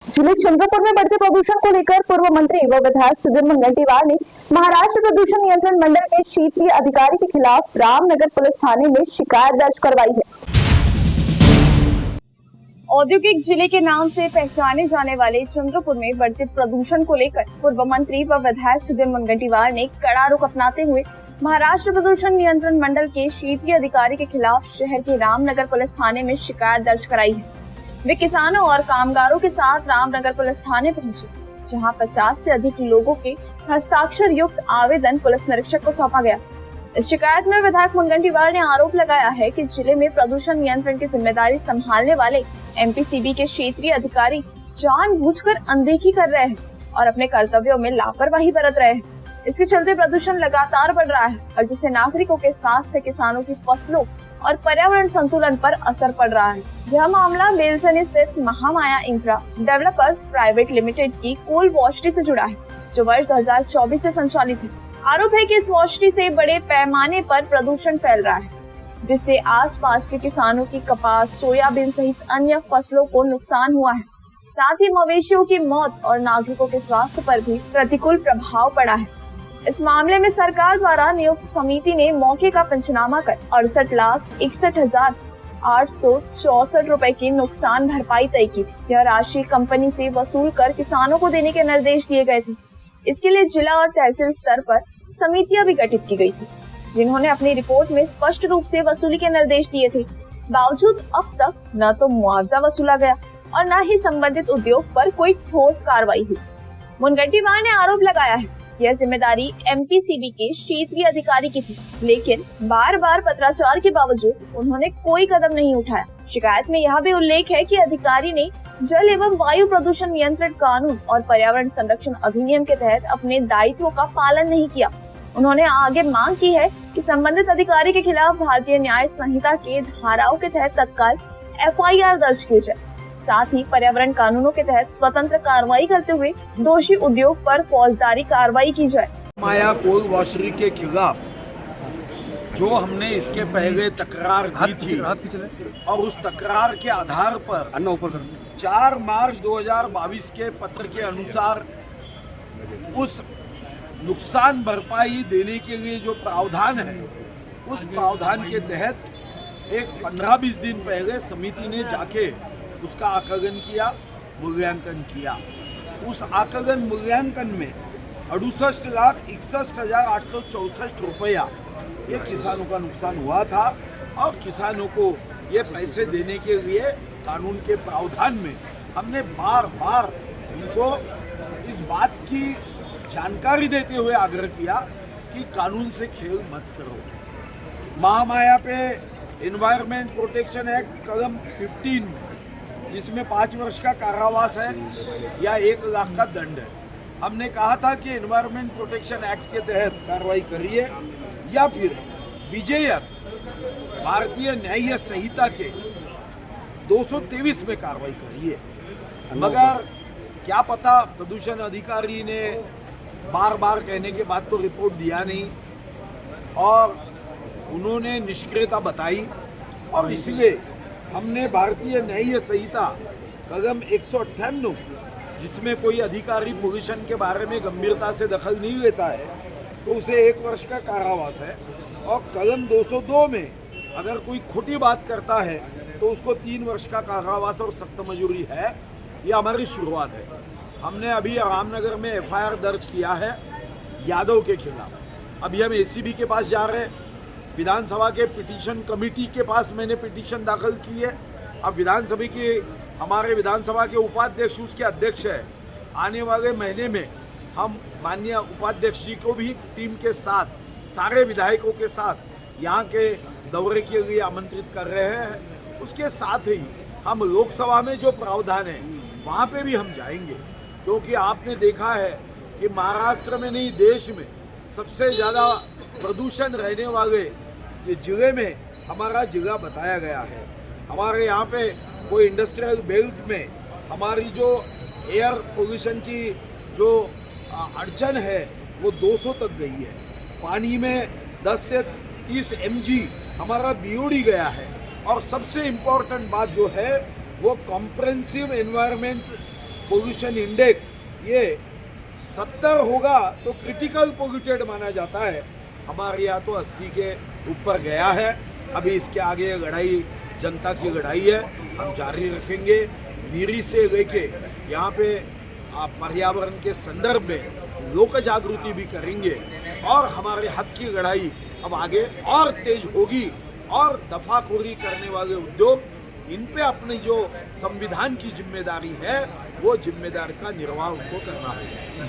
जिले चंद्रपुर में बढ़ते प्रदूषण को लेकर पूर्व मंत्री व विधायक सुधीर मुनगंटीवार ने महाराष्ट्र प्रदूषण नियंत्रण मंडल के क्षेत्रीय अधिकारी के खिलाफ रामनगर पुलिस थाने में शिकायत दर्ज करवाई है। औद्योगिक जिले के नाम से पहचाने जाने वाले चंद्रपुर में बढ़ते प्रदूषण को लेकर पूर्व मंत्री व विधायक सुधीर मुनगंटीवार ने कड़ा रुख अपनाते हुए महाराष्ट्र प्रदूषण नियंत्रण मंडल के क्षेत्रीय अधिकारी के खिलाफ शहर के रामनगर पुलिस थाने में शिकायत दर्ज कराई है। वे किसानों और कामगारों के साथ रामनगर पुलिस थाने पहुंचे, जहां 50 से अधिक लोगों के हस्ताक्षर युक्त आवेदन पुलिस निरीक्षक को सौंपा गया। इस शिकायत में विधायक मुनगंटीवार ने आरोप लगाया है कि जिले में प्रदूषण नियंत्रण की जिम्मेदारी संभालने वाले एमपीसीबी के क्षेत्रीय अधिकारी जानबूझकर अनदेखी कर रहे हैं और अपने कर्तव्यों में लापरवाही बरत रहे हैं। इसके चलते प्रदूषण लगातार बढ़ रहा है और जिससे नागरिकों के स्वास्थ्य, किसानों की फसलों और पर्यावरण संतुलन पर असर पड़ रहा है। यह मामला बेलसनी स्थित Mahamaya infra developers private limited की कोल वॉशरी से जुड़ा है, जो वर्ष 2024 से संचालित है। आरोप है कि इस वॉशरी से बड़े पैमाने पर प्रदूषण फैल रहा है, जिससे आसपास के किसानों की कपास, सोयाबीन सहित अन्य फसलों को नुकसान हुआ है। साथ ही मवेशियों की मौत और नागरिकों के स्वास्थ्य पर भी प्रतिकूल प्रभाव पड़ा है। इस मामले में सरकार द्वारा नियुक्त समिति ने मौके का पंचनामा कर 68,61,864 रुपए की नुकसान भरपाई तय की थी। यह राशि कंपनी से वसूल कर किसानों को देने के निर्देश दिए गए थे। इसके लिए जिला और तहसील स्तर पर समितियां भी गठित की गई थी, जिन्होंने अपनी रिपोर्ट में स्पष्ट रूप से वसूली के निर्देश दिए थे। बावजूद अब तक न तो मुआवजा वसूला गया और न ही संबंधित उद्योग पर कोई ठोस कार्रवाई हुई। मुनगंटीवार ने आरोप लगाया है कि यह जिम्मेदारी एमपीसीबी के क्षेत्रीय अधिकारी की थी, लेकिन बार बार पत्राचार के बावजूद उन्होंने कोई कदम नहीं उठाया। शिकायत में यह भी उल्लेख है कि अधिकारी ने जल एवं वायु प्रदूषण नियंत्रण कानून और पर्यावरण संरक्षण अधिनियम के तहत अपने दायित्वों का पालन नहीं किया। उन्होंने आगे मांग की है कि संबंधित अधिकारी के खिलाफ भारतीय न्याय संहिता के धाराओं के तहत तत्काल एफआईआर दर्ज की जाए। साथ ही पर्यावरण कानूनों के तहत स्वतंत्र कार्रवाई करते हुए दोषी उद्योग पर फौजदारी कार्रवाई की जाए। माया कोल वॉशरी के खिलाफ जो हमने इसके पहले तकरार की थी और उस तकरार के आधार पर 4 मार्च 2022 के पत्र के अनुसार उस नुकसान भरपाई देने के लिए जो प्रावधान है, उस प्रावधान के तहत एक 15-20 दिन पहले समिति ने जाके उसका आकलन किया, मूल्यांकन किया। उस आकलन मूल्यांकन में 68,61,864 रुपया ये किसानों का नुकसान हुआ था और किसानों को ये पैसे देने के लिए कानून के प्रावधान में हमने बार बार उनको इस बात की जानकारी देते हुए आग्रह किया कि कानून से खेल मत करो। महामाया पे एनवायरमेंट प्रोटेक्शन एक्ट कलम 15 में, जिसमें 5 वर्ष का कारावास है या 1 लाख का दंड है, हमने कहा था कि एनवायरमेंट प्रोटेक्शन एक्ट के तहत कार्रवाई करिए या फिर बीजेएस भारतीय न्याय संहिता के 223 में कार्रवाई करिए। मगर क्या पता प्रदूषण अधिकारी ने बार बार कहने के बाद तो रिपोर्ट दिया नहीं और उन्होंने निष्क्रियता बताई और इसलिए हमने भारतीय न्याय संहिता कलम 198, जिसमें कोई अधिकारी पोल्यूशन के बारे में गंभीरता से दखल नहीं लेता है तो उसे 1 वर्ष का कारावास है, और कलम 202 में अगर कोई खोटी बात करता है तो उसको 3 वर्ष का कारावास और सख्त मजूरी है। ये हमारी शुरुआत है। हमने अभी रामनगर में एफआईआर दर्ज किया है यादव के खिलाफ। अभी हम एसीबी के पास जा रहे हैं, विधानसभा के पिटीशन कमेटी के पास मैंने पिटीशन दाखिल की है। अब विधानसभा के हमारे विधानसभा के उपाध्यक्ष उसके अध्यक्ष है। आने वाले महीने में हम माननीय उपाध्यक्ष जी को भी टीम के साथ, सारे विधायकों के साथ यहाँ के दौरे के लिए आमंत्रित कर रहे हैं। उसके साथ ही हम लोकसभा में जो प्रावधान है वहाँ पे भी हम जाएंगे, क्योंकि आपने देखा है कि महाराष्ट्र में नहीं देश में सबसे ज़्यादा प्रदूषण रहने वाले ये जिले में हमारा जिला बताया गया है। हमारे यहाँ पे कोई इंडस्ट्रियल बेल्ट में हमारी जो एयर पोल्यूशन की जो अड़चन है वो 200 तक गई है। पानी में 10 से 30 mg हमारा बीओडी गया है। और सबसे इम्पोर्टेंट बात जो है वो कॉम्प्रिहेंसिव एनवायरनमेंट पोल्यूशन इंडेक्स ये 70 होगा तो क्रिटिकल पोल्यूटेड माना जाता है। हमारे यहाँ तो 80 के ऊपर गया है। अभी इसके आगे लड़ाई जनता की लड़ाई है, हम जारी रखेंगे। नीरी से लेके यहाँ पे पर्यावरण के संदर्भ में लोक जागृति भी करेंगे और हमारे हक की लड़ाई अब आगे और तेज होगी। और दफाखोरी करने वाले उद्योग इन पे अपनी जो संविधान की जिम्मेदारी है वो जिम्मेदारी का निर्वाह उनको करना होगा।